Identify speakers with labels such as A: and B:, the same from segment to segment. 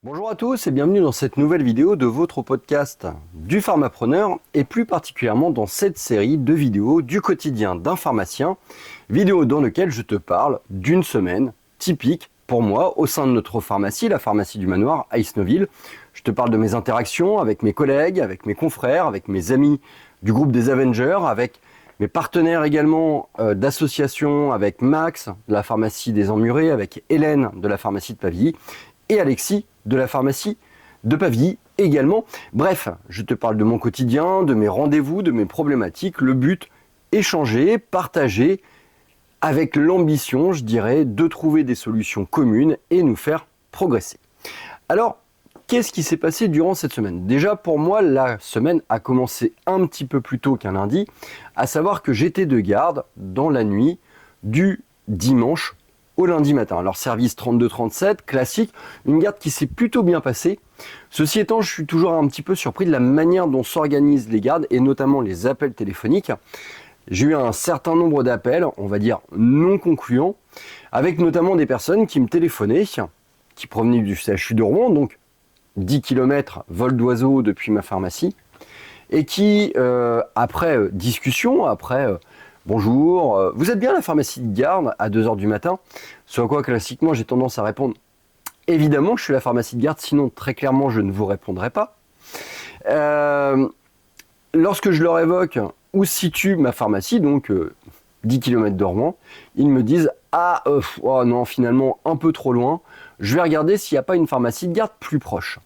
A: Bonjour à tous et bienvenue dans cette nouvelle vidéo de votre podcast du pharmapreneur et plus particulièrement dans cette série de vidéos du quotidien d'un pharmacien, vidéo dans laquelle je te parle d'une semaine typique pour moi au sein de notre pharmacie, la pharmacie du manoir à Isnoville. Je te parle de mes interactions avec mes collègues, avec mes confrères, avec mes amis du groupe des Avengers, avec mes partenaires également d'associations, avec Max de la pharmacie des Emmurés, avec Hélène de la pharmacie de Pavilly et Alexis de la pharmacie de Pavilly également. Bref, je te parle de mon quotidien, de mes rendez-vous, de mes problématiques. Le but, échanger, partager, avec l'ambition, je dirais, de trouver des solutions communes et nous faire progresser. Alors, qu'est-ce qui s'est passé durant cette semaine? Déjà, pour moi, la semaine a commencé un petit peu plus tôt qu'un lundi, à savoir que j'étais de garde dans la nuit du dimanche au lundi matin. Alors service 32-37, classique, une garde qui s'est plutôt bien passée. Ceci étant, je suis toujours un petit peu surpris de la manière dont s'organisent les gardes et notamment les appels téléphoniques. J'ai eu un certain nombre d'appels, on va dire non concluants, avec notamment des personnes qui me téléphonaient, qui provenaient du CHU de Rouen, donc 10 km vol d'oiseau depuis ma pharmacie, et qui, après discussion, bonjour, vous êtes bien à la pharmacie de garde à 2h du matin? Sur quoi, classiquement, j'ai tendance à répondre évidemment, je suis la pharmacie de garde, sinon très clairement, je ne vous répondrai pas. Lorsque je leur évoque où se situe ma pharmacie, donc 10 km de Rouen, ils me disent oh non, finalement, un peu trop loin, je vais regarder s'il n'y a pas une pharmacie de garde plus proche.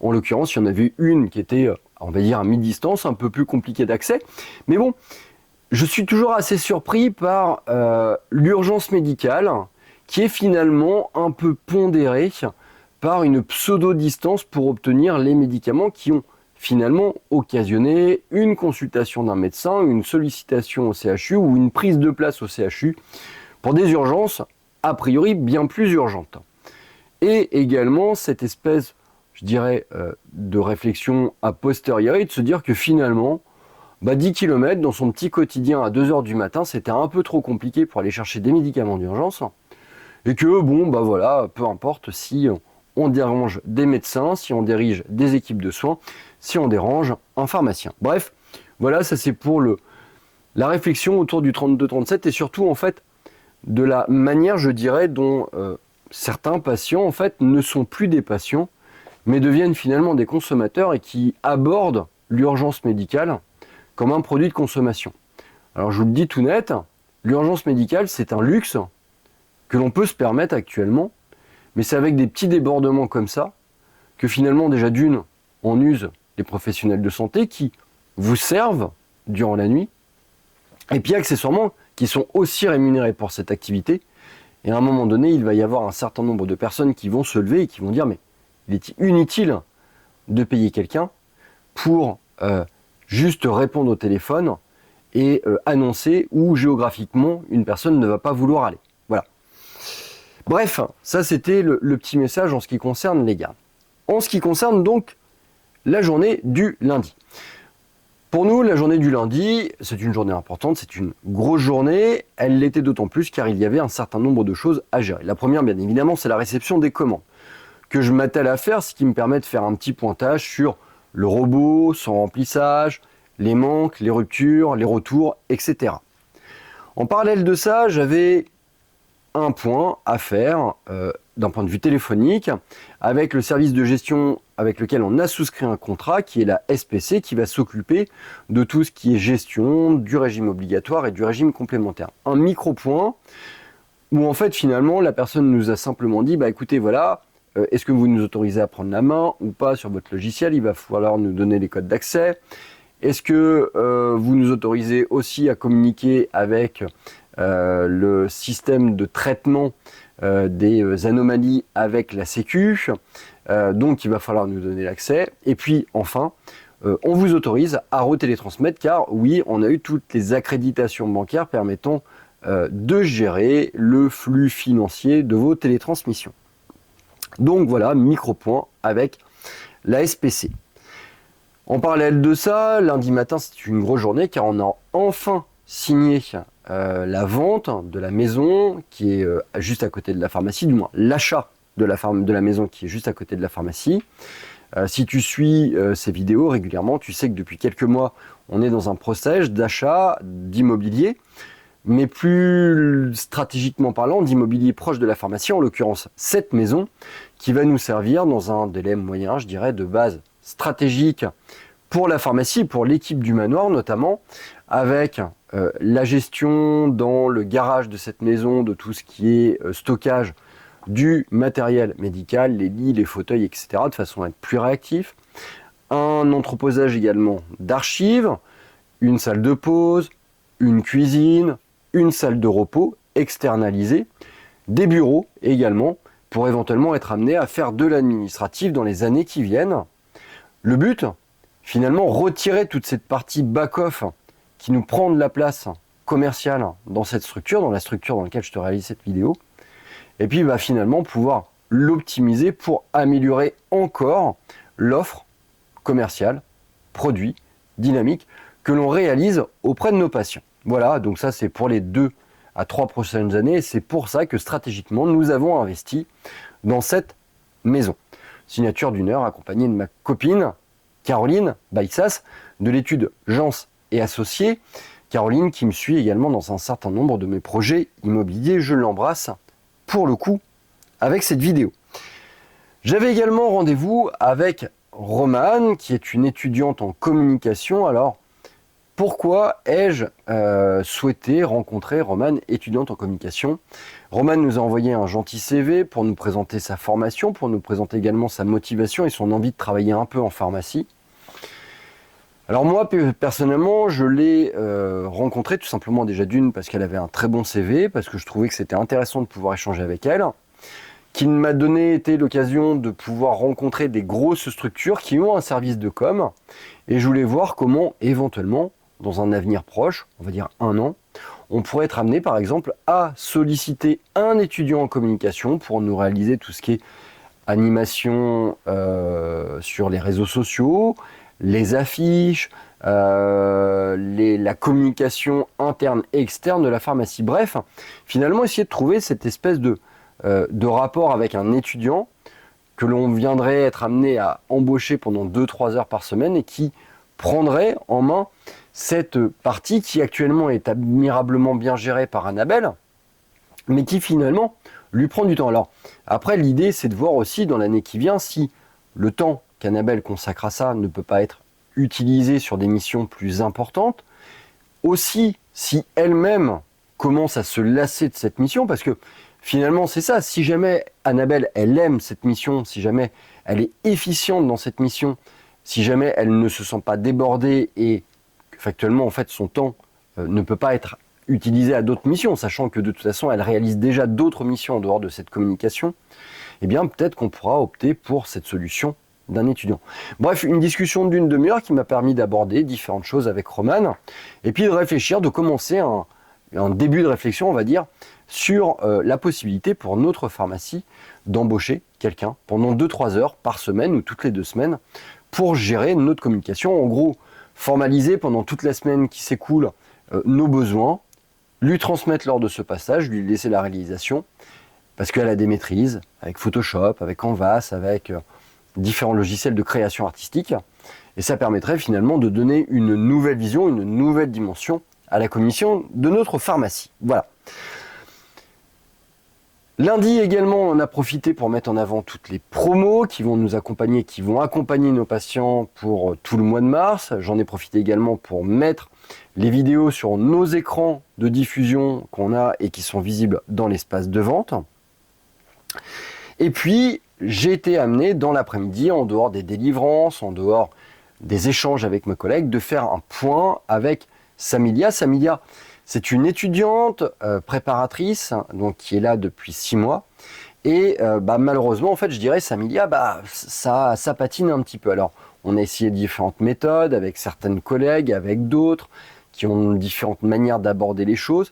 A: En l'occurrence, il y en avait une qui était, on va dire, à mi-distance, un peu plus compliquée d'accès, mais bon. Je suis toujours assez surpris par l'urgence médicale qui est finalement un peu pondérée par une pseudo-distance pour obtenir les médicaments qui ont finalement occasionné une consultation d'un médecin, une sollicitation au CHU ou une prise de place au CHU pour des urgences a priori bien plus urgentes. Et également cette espèce, je dirais, de réflexion a posteriori de se dire que finalement 10 km dans son petit quotidien à 2h du matin, c'était un peu trop compliqué pour aller chercher des médicaments d'urgence. Et que voilà, peu importe si on dérange des médecins, si on dirige des équipes de soins, si on dérange un pharmacien. Bref, voilà, ça c'est pour la réflexion autour du 32-37 et surtout en fait de la manière, je dirais, dont certains patients en fait ne sont plus des patients, mais deviennent finalement des consommateurs et qui abordent l'urgence médicale comme un produit de consommation. Alors je vous le dis tout net, l'urgence médicale c'est un luxe que l'on peut se permettre actuellement, mais c'est avec des petits débordements comme ça que finalement déjà d'une, on use les professionnels de santé qui vous servent durant la nuit, et puis accessoirement qui sont aussi rémunérés pour cette activité, et à un moment donné il va y avoir un certain nombre de personnes qui vont se lever et qui vont dire mais il est inutile de payer quelqu'un pour juste répondre au téléphone et annoncer où géographiquement une personne ne va pas vouloir aller. Voilà. Bref, ça c'était le petit message en ce qui concerne les gardes. En ce qui concerne donc la journée du lundi. Pour nous, la journée du lundi, c'est une journée importante, c'est une grosse journée. Elle l'était d'autant plus car il y avait un certain nombre de choses à gérer. La première, bien évidemment, c'est la réception des commandes que je m'attelle à faire, ce qui me permet de faire un petit pointage sur le robot, son remplissage, les manques, les ruptures, les retours, etc. En parallèle de ça, j'avais un point à faire d'un point de vue téléphonique avec le service de gestion avec lequel on a souscrit un contrat qui est la SPC qui va s'occuper de tout ce qui est gestion du régime obligatoire et du régime complémentaire. Un micro-point où en fait finalement la personne nous a simplement dit écoutez voilà, est-ce que vous nous autorisez à prendre la main ou pas sur votre logiciel? Il va falloir nous donner les codes d'accès. Est-ce que vous nous autorisez aussi à communiquer avec le système de traitement des anomalies avec la Sécu? Donc il va falloir nous donner l'accès. Et puis enfin, on vous autorise à retélétransmettre car oui, on a eu toutes les accréditations bancaires permettant de gérer le flux financier de vos télétransmissions. Donc voilà, micro-point avec la SPC. En parallèle de ça, lundi matin, c'est une grosse journée car on a enfin signé la vente de la maison qui est juste à côté de la pharmacie, du moins l'achat de la maison qui est juste à côté de la pharmacie. Si tu suis ces vidéos régulièrement, tu sais que depuis quelques mois, on est dans un process d'achat d'immobilier, mais plus stratégiquement parlant, d'immobilier proche de la pharmacie, en l'occurrence cette maison, qui va nous servir dans un délai moyen, je dirais, de base stratégique pour la pharmacie, pour l'équipe du manoir notamment, avec la gestion dans le garage de cette maison de tout ce qui est stockage du matériel médical, les lits, les fauteuils, etc., de façon à être plus réactif. Un entreposage également d'archives, une salle de pause, une cuisine, une salle de repos externalisée, des bureaux également, pour éventuellement être amené à faire de l'administratif dans les années qui viennent. Le but, finalement, retirer toute cette partie back-off qui nous prend de la place commerciale dans cette structure, dans la structure dans laquelle je te réalise cette vidéo, et puis finalement pouvoir l'optimiser pour améliorer encore l'offre commerciale, produit, dynamique, que l'on réalise auprès de nos patients. Voilà, donc ça c'est pour les 2 à 3 prochaines années, et c'est pour ça que stratégiquement nous avons investi dans cette maison. Signature d'une heure accompagnée de ma copine Caroline Baixas de l'étude Gens et Associés. Caroline qui me suit également dans un certain nombre de mes projets immobiliers, je l'embrasse pour le coup avec cette vidéo. J'avais également rendez-vous avec Romane qui est une étudiante en communication. Alors pourquoi ai-je souhaité rencontrer Romane, étudiante en communication? Romane nous a envoyé un gentil CV pour nous présenter sa formation, pour nous présenter également sa motivation et son envie de travailler un peu en pharmacie. Alors moi, personnellement, je l'ai rencontrée tout simplement déjà d'une parce qu'elle avait un très bon CV, parce que je trouvais que c'était intéressant de pouvoir échanger avec elle, qui m'a été l'occasion de pouvoir rencontrer des grosses structures qui ont un service de com, et je voulais voir comment éventuellement, dans un avenir proche, on va dire 1 an, on pourrait être amené par exemple à solliciter un étudiant en communication pour nous réaliser tout ce qui est animation sur les réseaux sociaux, les affiches, la communication interne et externe de la pharmacie. Bref, finalement essayer de trouver cette espèce de rapport avec un étudiant que l'on viendrait être amené à embaucher pendant 2-3 heures par semaine et qui prendrait en main cette partie qui actuellement est admirablement bien gérée par Annabelle, mais qui finalement lui prend du temps. Alors après, l'idée c'est de voir aussi dans l'année qui vient si le temps qu'Annabelle consacre à ça ne peut pas être utilisé sur des missions plus importantes. Aussi, si elle-même commence à se lasser de cette mission, parce que finalement c'est ça, si jamais Annabelle elle aime cette mission, si jamais elle est efficiente dans cette mission, si jamais elle ne se sent pas débordée et factuellement en fait son temps ne peut pas être utilisé à d'autres missions, sachant que de toute façon elle réalise déjà d'autres missions en dehors de cette communication, eh bien peut-être qu'on pourra opter pour cette solution d'un étudiant. Bref, une discussion d'une demi-heure qui m'a permis d'aborder différentes choses avec Romane, et puis de réfléchir, de commencer un début de réflexion, on va dire, sur la possibilité pour notre pharmacie d'embaucher quelqu'un pendant 2-3 heures par semaine ou toutes les 2 semaines pour gérer notre communication. En gros, formaliser pendant toute la semaine qui s'écoule nos besoins, lui transmettre lors de ce passage, lui laisser la réalisation, parce qu'elle a des maîtrises avec Photoshop, avec Canvas, avec différents logiciels de création artistique, et ça permettrait finalement de donner une nouvelle vision, une nouvelle dimension à la commission de notre pharmacie. Voilà. Lundi également, on a profité pour mettre en avant toutes les promos qui vont nous accompagner, qui vont accompagner nos patients pour tout le mois de mars. J'en ai profité également pour mettre les vidéos sur nos écrans de diffusion qu'on a et qui sont visibles dans l'espace de vente. Et puis, j'ai été amené dans l'après-midi, en dehors des délivrances, en dehors des échanges avec mes collègues, de faire un point avec Samilia. Samilia, c'est une étudiante préparatrice, donc qui est là depuis 6 mois. Et malheureusement, en fait, je dirais, Samilia, ça patine un petit peu. Alors, on a essayé différentes méthodes avec certaines collègues, avec d'autres, qui ont différentes manières d'aborder les choses.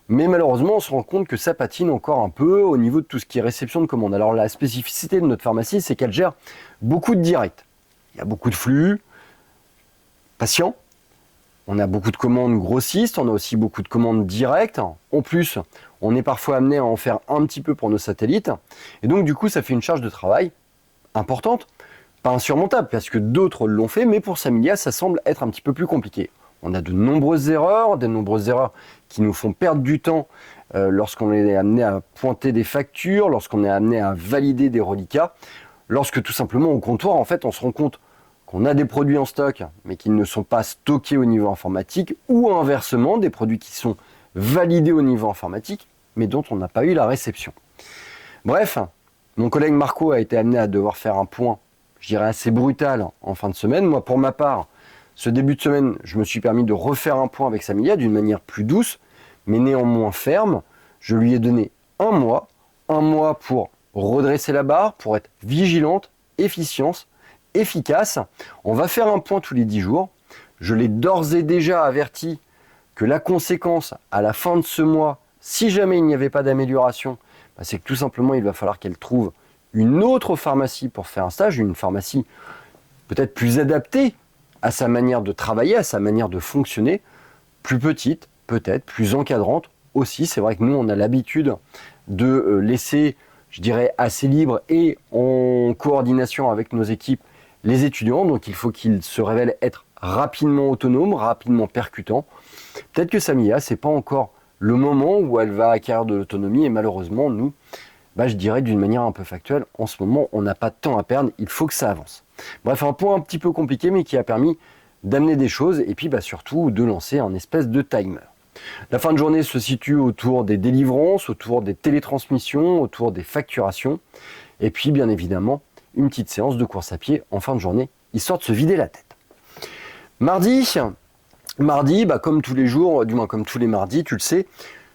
A: Mais malheureusement, on se rend compte que ça patine encore un peu au niveau de tout ce qui est réception de commandes. Alors, la spécificité de notre pharmacie, c'est qu'elle gère beaucoup de directs. Il y a beaucoup de flux, patients, On a beaucoup de commandes grossistes, on a aussi beaucoup de commandes directes. En plus, on est parfois amené à en faire un petit peu pour nos satellites. Et donc, du coup, ça fait une charge de travail importante, pas insurmontable, parce que d'autres l'ont fait, mais pour Samilia, ça semble être un petit peu plus compliqué. On a de nombreuses erreurs qui nous font perdre du temps lorsqu'on est amené à pointer des factures, lorsqu'on est amené à valider des reliquats, lorsque tout simplement au comptoir, en fait, on se rend compte qu'on a des produits en stock, mais qui ne sont pas stockés au niveau informatique, ou inversement, des produits qui sont validés au niveau informatique, mais dont on n'a pas eu la réception. Bref, mon collègue Marco a été amené à devoir faire un point, je dirais assez brutal, en fin de semaine. Moi, pour ma part, ce début de semaine, je me suis permis de refaire un point avec Samilia d'une manière plus douce, mais néanmoins ferme. Je lui ai donné un mois pour redresser la barre, pour être vigilante, efficace. On va faire un point tous les 10 jours. Je l'ai d'ores et déjà averti que la conséquence à la fin de ce mois, si jamais il n'y avait pas d'amélioration, c'est que tout simplement il va falloir qu'elle trouve une autre pharmacie pour faire un stage, une pharmacie peut-être plus adaptée à sa manière de travailler, à sa manière de fonctionner, plus petite, peut-être plus encadrante aussi. C'est vrai que nous on a l'habitude de laisser, je dirais, assez libre et en coordination avec nos équipes les étudiants, donc il faut qu'ils se révèlent être rapidement autonomes, rapidement percutants. Peut-être que Samilia, c'est pas encore le moment où elle va acquérir de l'autonomie, et malheureusement, nous, je dirais d'une manière un peu factuelle, en ce moment, on n'a pas de temps à perdre, il faut que ça avance. Bref, un point un petit peu compliqué, mais qui a permis d'amener des choses, et puis surtout de lancer un espèce de timer. La fin de journée se situe autour des délivrances, autour des télétransmissions, autour des facturations, et puis bien évidemment, une petite séance de course à pied en fin de journée, histoire de se vider la tête. Mardi, comme tous les jours, du moins comme tous les mardis, tu le sais,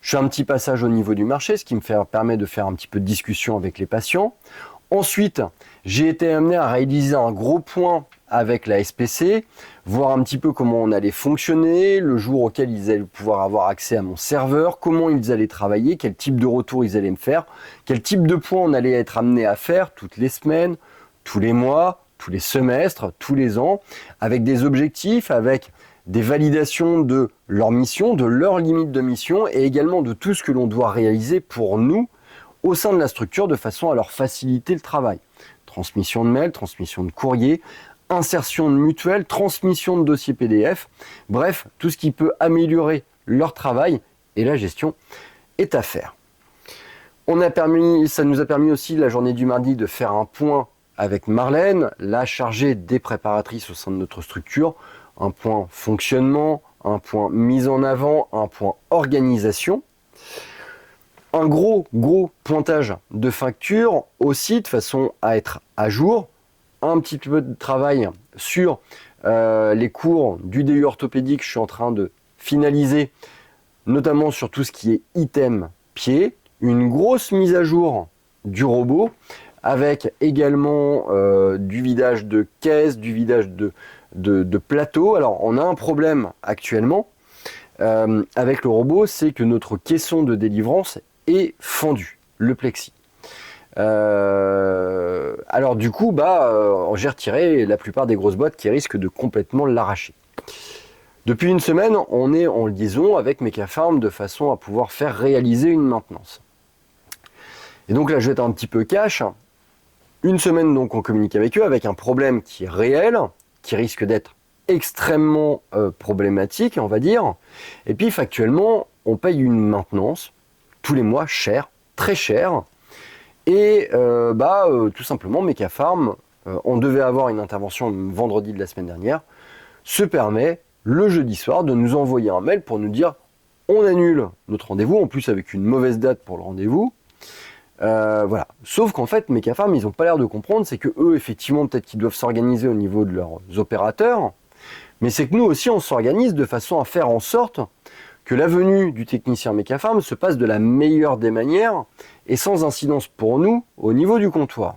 A: je fais un petit passage au niveau du marché, ce qui me permet de faire un petit peu de discussion avec les patients. Ensuite, j'ai été amené à réaliser un gros point avec la SPC, voir un petit peu comment on allait fonctionner, le jour auquel ils allaient pouvoir avoir accès à mon serveur, comment ils allaient travailler, quel type de retour ils allaient me faire, quel type de points on allait être amené à faire toutes les semaines, tous les mois, tous les semestres, tous les ans, avec des objectifs, avec des validations de leur mission, de leurs limites de mission, et également de tout ce que l'on doit réaliser pour nous au sein de la structure de façon à leur faciliter le travail. Transmission de mails, transmission de courriers, insertion de mutuelles, transmission de dossiers PDF, bref, tout ce qui peut améliorer leur travail et la gestion est à faire. Ça nous a permis aussi la journée du mardi de faire un point avec Marlène, la chargée des préparatrices au sein de notre structure, un point fonctionnement, un point mise en avant, un point organisation. Un gros pointage de factures aussi de façon à être à jour. Un petit peu de travail sur les cours du DU orthopédique, je suis en train de finaliser, notamment sur tout ce qui est item pied. Une grosse mise à jour du robot, avec également du vidage de caisse, du vidage de plateau. Alors on a un problème actuellement avec le robot, c'est que notre caisson de délivrance est fendu, le plexi. Alors du coup, j'ai retiré la plupart des grosses boîtes qui risquent de complètement l'arracher. Depuis une semaine, on est en liaison avec Mecafarm de façon à pouvoir faire réaliser une maintenance. Et donc là, je vais être un petit peu cash. Une semaine, donc, on communique avec eux avec un problème qui est réel, qui risque d'être extrêmement problématique, on va dire. Et puis, factuellement, on paye une maintenance tous les mois, cher, très cher. Et tout simplement, Mecafarm, on devait avoir une intervention vendredi de la semaine dernière, se permet le jeudi soir de nous envoyer un mail pour nous dire on annule notre rendez-vous, en plus avec une mauvaise date pour le rendez-vous. Voilà. Sauf qu'en fait, Mecafarm, ils n'ont pas l'air de comprendre, c'est que eux, effectivement, peut-être qu'ils doivent s'organiser au niveau de leurs opérateurs, mais c'est que nous aussi, on s'organise de façon à faire en sorte que la venue du technicien Mecafarm se passe de la meilleure des manières et sans incidence pour nous au niveau du comptoir.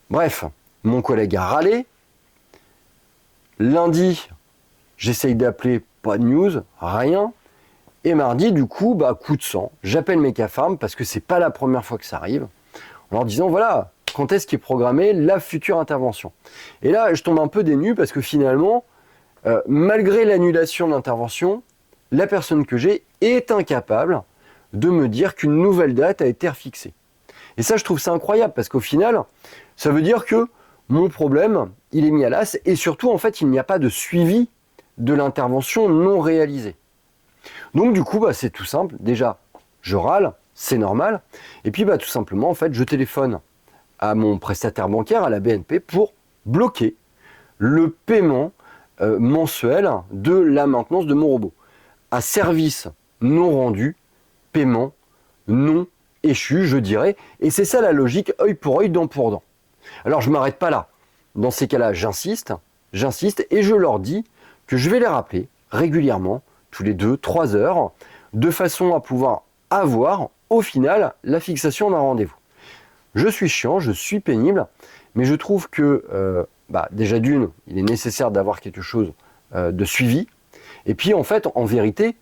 A: Bref, mon collègue a râlé. Lundi, j'essaye d'appeler, pas de news, rien. Et mardi, du coup, coup de sang. J'appelle Mecafarm parce que c'est pas la première fois que ça arrive, en leur disant voilà, quand est-ce qu'est programmée la future intervention. Et là, je tombe un peu des nues parce que finalement, Malgré l'annulation de l'intervention, la personne que j'ai est incapable de me dire qu'une nouvelle date a été refixée. Et ça, je trouve ça incroyable, parce qu'au final, ça veut dire que mon problème, il est mis à l'as, et surtout, en fait, il n'y a pas de suivi de l'intervention non réalisée. Donc du coup, c'est tout simple. Déjà, je râle, c'est normal. Et puis tout simplement, en fait, je téléphone à mon prestataire bancaire, à la BNP, pour bloquer le paiement mensuel de la maintenance de mon robot. À service non rendu, paiement non échu, je dirais. Et c'est ça la logique, œil pour œil, dent pour dent. Alors je ne m'arrête pas là. Dans ces cas-là, j'insiste, et je leur dis que je vais les rappeler régulièrement, tous les 2-3 heures, de façon à pouvoir avoir, au final, la fixation d'un rendez-vous. Je suis chiant, je suis pénible, mais je trouve que, déjà d'une, il est nécessaire d'avoir quelque chose de suivi, et puis en fait, en vérité,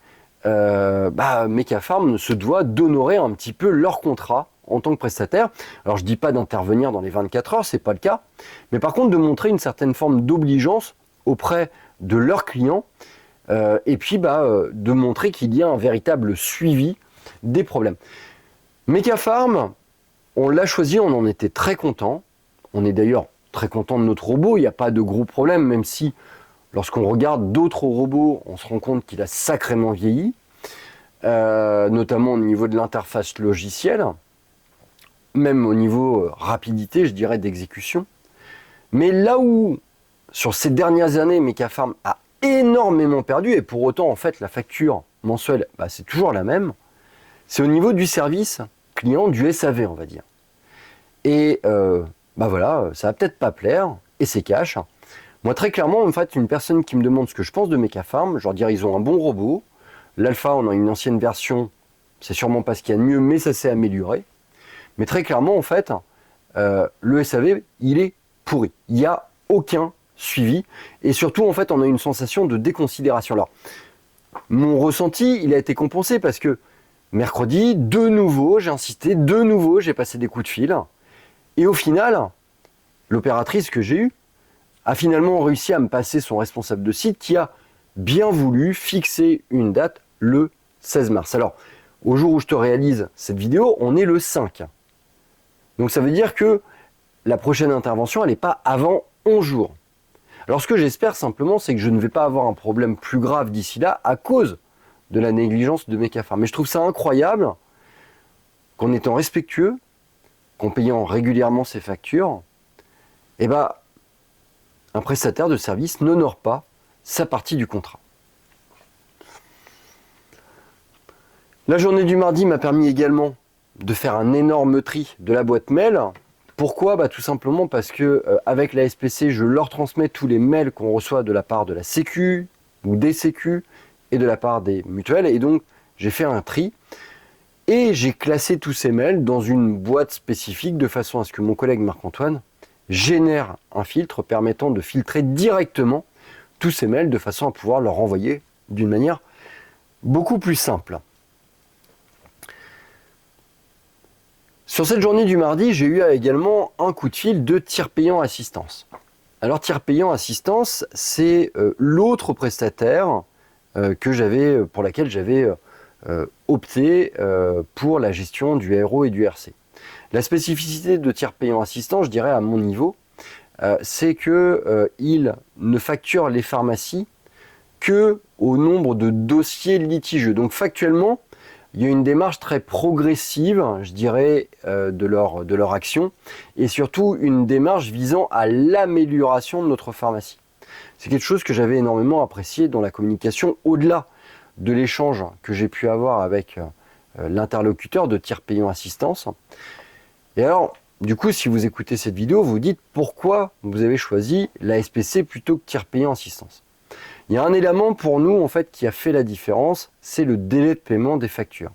A: Mecafarm se doit d'honorer un petit peu leur contrat en tant que prestataire. Alors je dis pas d'intervenir dans les 24 heures, c'est pas le cas, mais par contre de montrer une certaine forme d'obligeance auprès de leurs clients, et puis de montrer qu'il y a un véritable suivi des problèmes. Mecafarm, on l'a choisi, on en était très content. On est d'ailleurs très content de notre robot, il n'y a pas de gros problème, même si lorsqu'on regarde d'autres robots, on se rend compte qu'il a sacrément vieilli, notamment au niveau de l'interface logicielle, même au niveau rapidité, je dirais, d'exécution. Mais là où, sur ces dernières années, Mecafarm a énormément perdu, et pour autant, en fait, la facture mensuelle, c'est toujours la même, c'est au niveau du service client, du SAV, on va dire. Et voilà, ça va peut-être pas plaire, et c'est cash. Moi, très clairement, en fait, une personne qui me demande ce que je pense de Mecafarm, je leur dirais, ils ont un bon robot. L'Alpha, on a une ancienne version, c'est sûrement pas ce qu'il y a de mieux, mais ça s'est amélioré. Mais très clairement, en fait, le SAV, il est pourri. Il n'y a aucun suivi. Et surtout, en fait, on a une sensation de déconsidération. Alors, mon ressenti, il a été compensé parce que mercredi, de nouveau, j'ai insisté, de nouveau, j'ai passé des coups de fil. Et au final, l'opératrice que j'ai eue a finalement réussi à me passer son responsable de site qui a bien voulu fixer une date le 16 mars. Alors, au jour où je te réalise cette vidéo, on est le 5. Donc ça veut dire que la prochaine intervention, elle n'est pas avant 11 jours. Alors ce que j'espère simplement, c'est que je ne vais pas avoir un problème plus grave d'ici là à cause de la négligence de Mecafarm. Mais je trouve ça incroyable qu'en étant respectueux, qu'en payant régulièrement ses factures, un prestataire de service n'honore pas sa partie du contrat. La journée du mardi m'a permis également de faire un énorme tri de la boîte mail. Pourquoi ? Tout simplement parce que avec la SPC, je leur transmets tous les mails qu'on reçoit de la part de la Sécu ou des Sécu et de la part des mutuelles. Et donc, j'ai fait un tri et j'ai classé tous ces mails dans une boîte spécifique de façon à ce que mon collègue Marc-Antoine génère un filtre permettant de filtrer directement tous ces mails de façon à pouvoir leur renvoyer d'une manière beaucoup plus simple. Sur cette journée du mardi, j'ai eu également un coup de fil de Tiers Payant Assistance. Alors Tiers Payant Assistance, c'est l'autre prestataire pour laquelle j'avais opté pour la gestion du RO et du RC. La spécificité de Tiers Payant Assistance, je dirais à mon niveau, c'est qu'il ne facture les pharmacies que au nombre de dossiers litigieux. Donc factuellement, il y a une démarche très progressive, je dirais, de leur action, et surtout une démarche visant à l'amélioration de notre pharmacie. C'est quelque chose que j'avais énormément apprécié dans la communication, au-delà de l'échange que j'ai pu avoir avec l'interlocuteur de Tiers Payant Assistance. Et alors, du coup, si vous écoutez cette vidéo, vous vous dites pourquoi vous avez choisi la SPC plutôt que Tiers Payant Assistance. Il y a un élément pour nous en fait qui a fait la différence, c'est le délai de paiement des factures.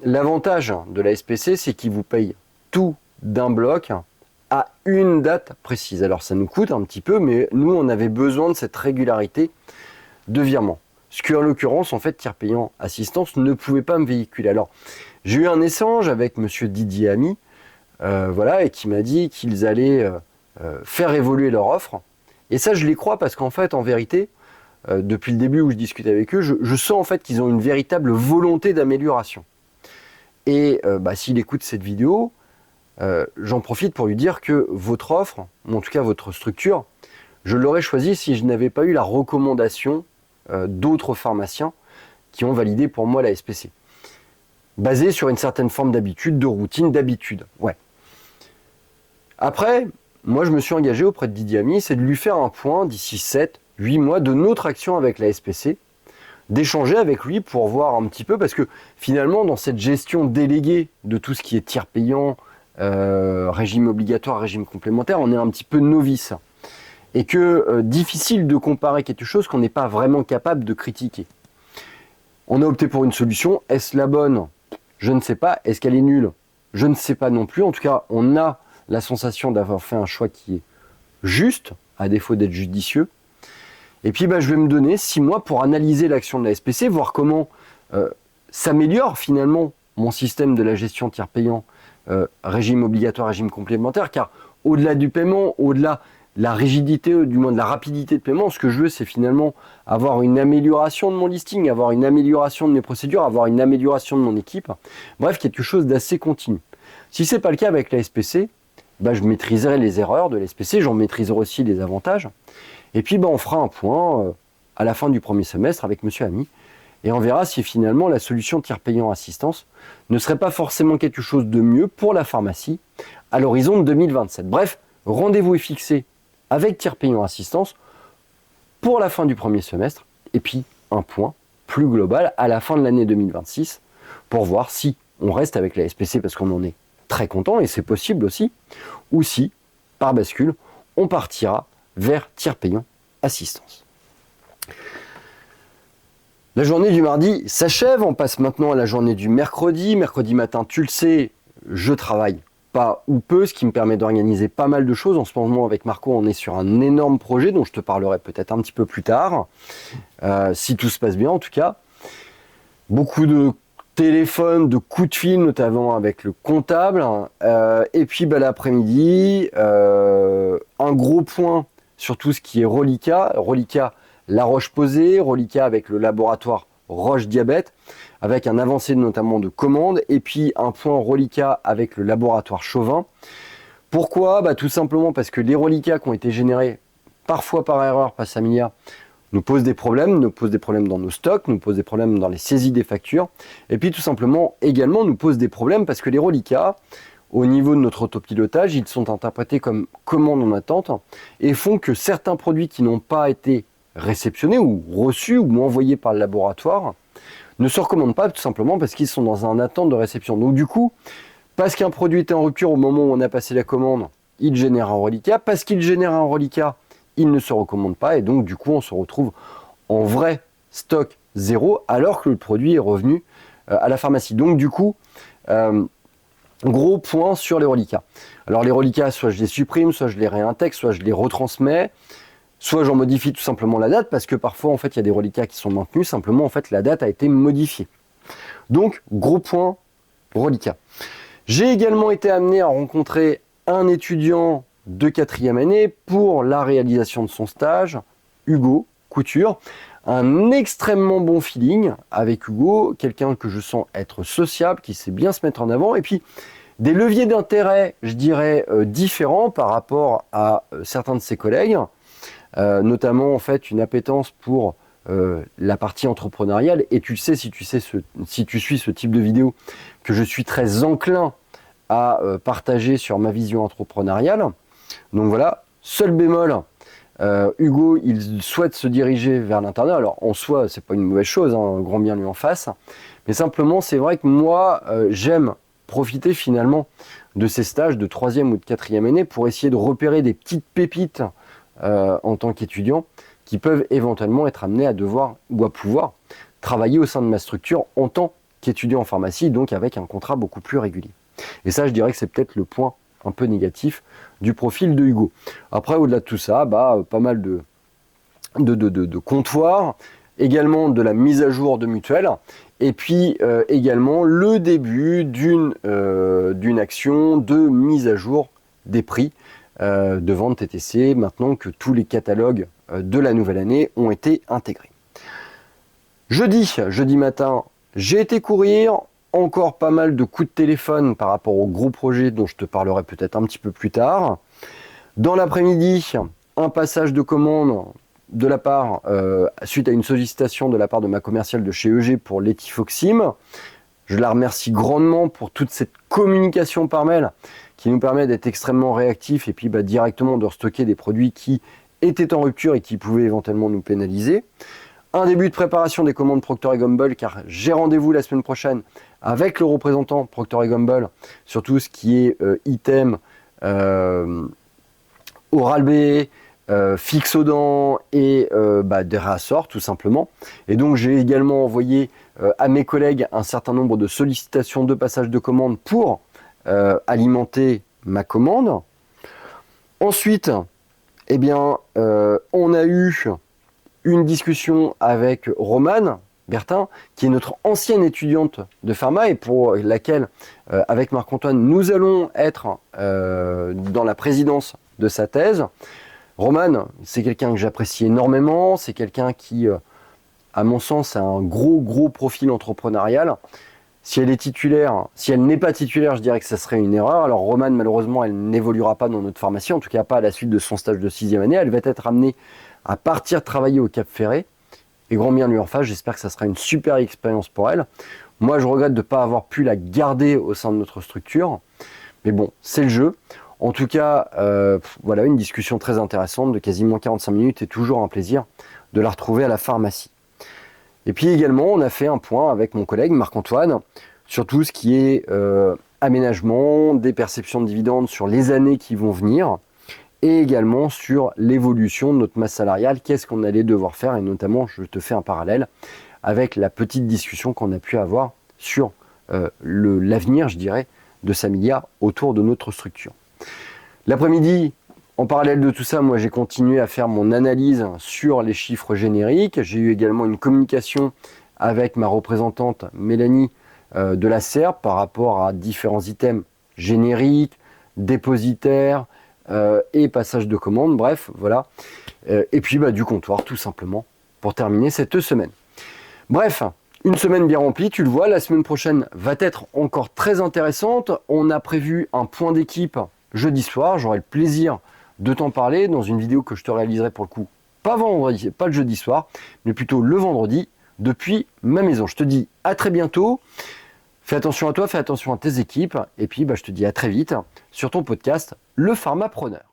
A: L'avantage de la SPC, c'est qu'il vous paye tout d'un bloc à une date précise. Alors ça nous coûte un petit peu, mais nous on avait besoin de cette régularité de virement. Ce qu'en l'occurrence, en fait, Tiers Payant Assistance ne pouvait pas me véhiculer. Alors, j'ai eu un échange avec monsieur Didier Ami, et qui m'a dit qu'ils allaient faire évoluer leur offre Et ça, je les crois parce qu'en fait, en vérité, depuis le début où je discute avec eux, je sens en fait qu'ils ont une véritable volonté d'amélioration. Et s'il écoute cette vidéo, j'en profite pour lui dire que votre offre, ou en tout cas votre structure, je l'aurais choisie si je n'avais pas eu la recommandation d'autres pharmaciens qui ont validé pour moi la SPC. Basée sur une certaine forme d'habitude, de routine, d'habitude. Ouais. Après, moi je me suis engagé auprès de Didier Ami, c'est de lui faire un point d'ici 7-8 mois de notre action avec la SPC, d'échanger avec lui pour voir un petit peu, parce que finalement dans cette gestion déléguée de tout ce qui est tiers payant, régime obligatoire, régime complémentaire, on est un petit peu novice. Et que difficile de comparer quelque chose qu'on n'est pas vraiment capable de critiquer. On a opté pour une solution, est-ce la bonne? Je ne sais pas. Est-ce qu'elle est nulle? Je ne sais pas non plus. En tout cas, on a la sensation d'avoir fait un choix qui est juste, à défaut d'être judicieux. Et puis je vais me donner 6 mois pour analyser l'action de la SPC, voir comment s'améliore finalement mon système de la gestion tiers payant, régime obligatoire, régime complémentaire, car au-delà du paiement, au-delà de la rigidité, ou du moins de la rapidité de paiement, ce que je veux, c'est finalement avoir une amélioration de mon listing, avoir une amélioration de mes procédures, avoir une amélioration de mon équipe. Bref, quelque chose d'assez continu. Si ce n'est pas le cas avec la SPC, je maîtriserai les erreurs de la SPC, j'en maîtriserai aussi les avantages. Et puis on fera un point à la fin du premier semestre avec Monsieur Ami, et on verra si finalement la solution tiers payant assistance ne serait pas forcément quelque chose de mieux pour la pharmacie à l'horizon de 2027. Bref, rendez-vous est fixé avec tiers payant assistance pour la fin du premier semestre, et puis un point plus global à la fin de l'année 2026 pour voir si on reste avec la SPC parce qu'on en est très content, et c'est possible aussi, ou si, par bascule, on partira vers tiers payant assistance. La journée du mardi s'achève, on passe maintenant à la journée du mercredi. Mercredi matin, tu le sais, je travaille pas ou peu, ce qui me permet d'organiser pas mal de choses. En ce moment, avec Marco, on est sur un énorme projet dont je te parlerai peut-être un petit peu plus tard, si tout se passe bien en tout cas. Beaucoup de téléphones, de coups de fil, notamment avec le comptable. Et puis l'après-midi, un gros point sur tout ce qui est reliquat. Reliquat, La Roche-Posay, reliquat avec le laboratoire Roche Diabète, avec un avancé notamment de commandes, et puis un point reliquat avec le laboratoire Chauvin. Pourquoi? Tout simplement parce que les reliquats qui ont été générés parfois par erreur par Samilia nous posent des problèmes dans nos stocks, nous posent des problèmes dans les saisies des factures, et puis tout simplement également nous posent des problèmes parce que les reliquats, au niveau de notre autopilotage, ils sont interprétés comme commandes en attente et font que certains produits qui n'ont pas été réceptionnés ou reçus ou envoyés par le laboratoire ne se recommandent pas, tout simplement parce qu'ils sont dans un attente de réception. Donc du coup, parce qu'un produit était en rupture au moment où on a passé la commande, il génère un reliquat. Parce qu'il génère un reliquat, il ne se recommande pas, et donc du coup on se retrouve en vrai stock zéro alors que le produit est revenu à la pharmacie. Donc du coup, gros point sur les reliquats. Alors les reliquats, soit je les supprime, soit je les réintègre, soit je les retransmets, soit j'en modifie tout simplement la date, parce que parfois en fait il y a des reliquats qui sont maintenus, simplement en fait la date a été modifiée. Donc gros point reliquat. J'ai également été amené à rencontrer un étudiant de 4e année pour la réalisation de son stage, Hugo Couture. Un extrêmement bon feeling avec Hugo, quelqu'un que je sens être sociable, qui sait bien se mettre en avant, et puis des leviers d'intérêt, je dirais, différents par rapport à certains de ses collègues, notamment en fait une appétence pour la partie entrepreneuriale, et tu le sais, si tu suis ce type de vidéo, que je suis très enclin à partager sur ma vision entrepreneuriale. Donc voilà, seul bémol, Hugo, il souhaite se diriger vers l'internat. Alors en soi, c'est pas une mauvaise chose, hein, grand bien lui en face. Mais simplement, c'est vrai que moi, j'aime profiter finalement de ces stages de 3e ou de 4e année pour essayer de repérer des petites pépites en tant qu'étudiant qui peuvent éventuellement être amenés à devoir ou à pouvoir travailler au sein de ma structure en tant qu'étudiant en pharmacie, donc avec un contrat beaucoup plus régulier. Et ça, je dirais que c'est peut-être le point un peu négatif du profil de Hugo. Après, au-delà de tout ça, pas mal de comptoirs, également de la mise à jour de mutuelles, et puis également le début d'une action de mise à jour des prix de vente TTC maintenant que tous les catalogues de la nouvelle année ont été intégrés. Jeudi matin, j'ai été courir, encore pas mal de coups de téléphone par rapport au gros projet dont je te parlerai peut-être un petit peu plus tard. Dans l'après-midi, un passage de commande de la part, suite à une sollicitation de la part de ma commerciale de chez EG pour l'Etifoxim. Je la remercie grandement pour toute cette communication par mail qui nous permet d'être extrêmement réactifs et puis directement de restocker des produits qui étaient en rupture et qui pouvaient éventuellement nous pénaliser. Un début de préparation des commandes Procter & Gamble car j'ai rendez-vous la semaine prochaine avec le représentant Procter & Gamble sur tout ce qui est item Oral-B, Fixodent et des réassorts tout simplement. Et donc j'ai également envoyé à mes collègues un certain nombre de sollicitations de passage de commande pour alimenter ma commande. Ensuite, on a eu une discussion avec Romane Bertin, qui est notre ancienne étudiante de pharma et pour laquelle, avec Marc-Antoine, nous allons être dans la présidence de sa thèse. Romane, c'est quelqu'un que j'apprécie énormément, c'est quelqu'un qui, à mon sens, a un gros profil entrepreneurial. Si elle est titulaire, si elle n'est pas titulaire, je dirais que ça serait une erreur. Alors Romane, malheureusement, elle n'évoluera pas dans notre formation, en tout cas pas à la suite de son stage de 6e année. Elle va être amenée à partir travailler au Cap Ferré. Et grand bien lui en fasse, j'espère que ça sera une super expérience pour elle. Moi, je regrette de ne pas avoir pu la garder au sein de notre structure. Mais bon, c'est le jeu. En tout cas, voilà, une discussion très intéressante de quasiment 45 minutes et toujours un plaisir de la retrouver à la pharmacie. Et puis également, on a fait un point avec mon collègue Marc-Antoine sur tout ce qui est aménagement, des perceptions de dividendes sur les années qui vont venir et également sur l'évolution de notre masse salariale, qu'est-ce qu'on allait devoir faire et notamment, je te fais un parallèle avec la petite discussion qu'on a pu avoir sur l'avenir, je dirais, de Samilia autour de notre structure. L'après-midi, en parallèle de tout ça, moi j'ai continué à faire mon analyse sur les chiffres génériques. J'ai eu également une communication avec ma représentante Mélanie de la SERP par rapport à différents items génériques, dépositaires et passage de commande, bref, voilà. Et puis du comptoir tout simplement pour terminer cette semaine. Bref, une semaine bien remplie, tu le vois, la semaine prochaine va être encore très intéressante. On a prévu un point d'équipe jeudi soir, j'aurai le plaisir de t'en parler dans une vidéo que je te réaliserai pour le coup, pas vendredi, pas le jeudi soir, mais plutôt le vendredi, depuis ma maison. Je te dis à très bientôt, fais attention à toi, fais attention à tes équipes, et puis je te dis à très vite sur ton podcast, Le Pharmapreneur.